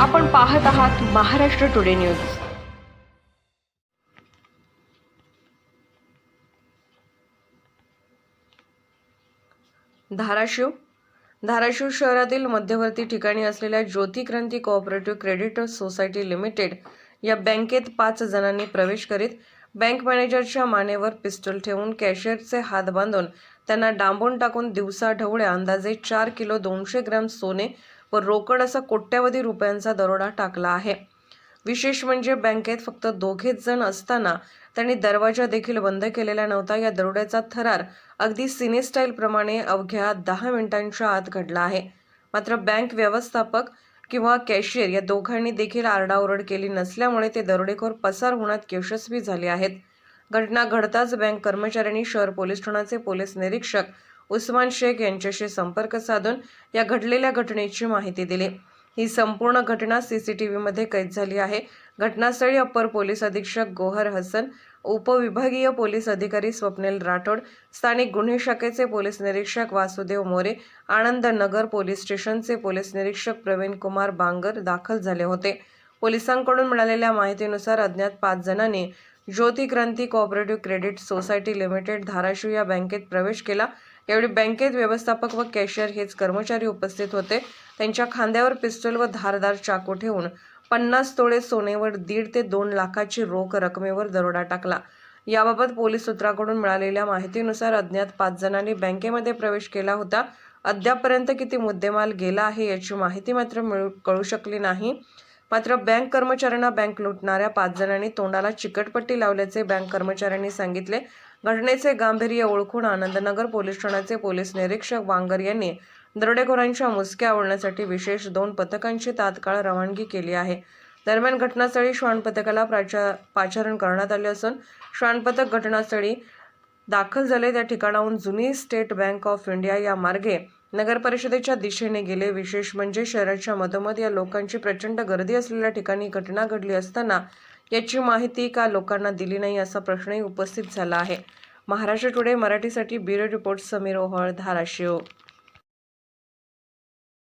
आपण पाहत आहात महाराष्ट्र टुडे न्यूज। धाराशिव शहरातील मध्यवर्ती ठिकाणी असलेल्या ज्योती Kranti cooperative credit society limited या बँकेत 5 जणांनी प्रवेश करीत बँक मॅनेजरच्या मानेवर पिस्टल ठेवून कॅशियरचे हात बांधून त्यांना डांबून टाकून दिवसा ढवळ्या अंदाजे 4 किलो 200 ग्रॅम सोने व रोकड असा कोट्यवधी रुपयांचा दरोडा टाकला आहे। विशेष म्हणजे बँकेत फक्त दोघेच जण असताना त्यांनी दरवाजा देखील बंद केलेला नव्हता। या दरोड्याचा थरार अगदी सिने स्टाईल प्रमाणे अवघ्या 10 मिनिटांच्या आत घडला आहे। मात्र बँक व्यवस्थापक किंवा कॅशियर या दोघांनी देखील आरडाओरड केली नसल्यामुळे ते दरोडेखोर पसार होण्यात यशस्वी झाले आहेत। घटना घडताच बँक कर्मचाऱ्यांनी शहर पोलीस ठाण्याचे पोलीस निरीक्षक उस्मान शेख यांच्याशी संपर्क साधून या घडलेल्या घटनेची माहिती दिली। ही संपूर्ण घटना सीसीटीव्हीमध्ये कैद झाली आहे। घटनास्थळी अप्पर पोलीस अधीक्षक गोहर हसन, उपविभागीय पोलीस अधिकारी स्वप्नील राठोड, स्थानिक गुन्हे शाखेचे पोलीस निरीक्षक वासुदेव मोरे, आनंद नगर पोलीस स्टेशनचे पोलीस निरीक्षक प्रवीण कुमार बांगर दाखल झाले होते। पोलिसांकडून मिळालेल्या माहितीनुसार अज्ञात 5 जणांनी Jyoti Kranti cooperative credit society limited Dharashiv या बँकेत प्रवेश केला। यावेळी बँकेत व्यवस्थापक व कॅशियर हेच कर्मचारी उपस्थित होते। त्यांच्या खांद्यावर पिस्टल व धारदार चाकू ठेवून 50 तोळे सोनेवर 1.5 ते 2 लाखाची रोख रकमेवर दरोडा टाकला। याबाबत पोलीस सूत्रांकडून मिळालेल्या माहितीनुसार अज्ञात 5 जणांनी बँकेमध्ये प्रवेश केला होता। अद्यापपर्यंत किती मुद्देमाल गेला आहे याची माहिती मात्र कळू शकली नाही। मात्र बँक कर्मचाऱ्यांना बँक लुटणाऱ्या 5 जणांनी तोंडाला चिकटपट्टी लावल्याचे बँक कर्मचाऱ्यांनी सांगितले। घटनेचे गांभीर्य ओळखून आनंदनगर पोलीस ठाण्याचे पोलीस निरीक्षक बांगर यांनी दरोडेखोरांच्या मुसक्या आवळण्यासाठी विशेष 2 पथकांची तात्काळ रवानगी केली आहे। दरम्यान घटनास्थळी श्वान पथकाला पाचारण करण्यात आले असून श्वान पथक घटनास्थळी दाखल झाले। त्या ठिकाणाहून जुनी स्टेट बँक ऑफ इंडिया या मार्गे नगर परिषदेच्या दिशेने गेले। विशेष म्हणजे शहराच्या मधोमध या लोकांची प्रचंड गर्दी असलेल्या ठिकाणी घटना घडली असताना याची माहिती का लोकांना दिली नाही असा प्रश्नही उपस्थित झाला आहे। महाराष्ट्र टुडे मराठीसाठी ब्युरो रिपोर्ट समीर ओहळ, धाराशिव।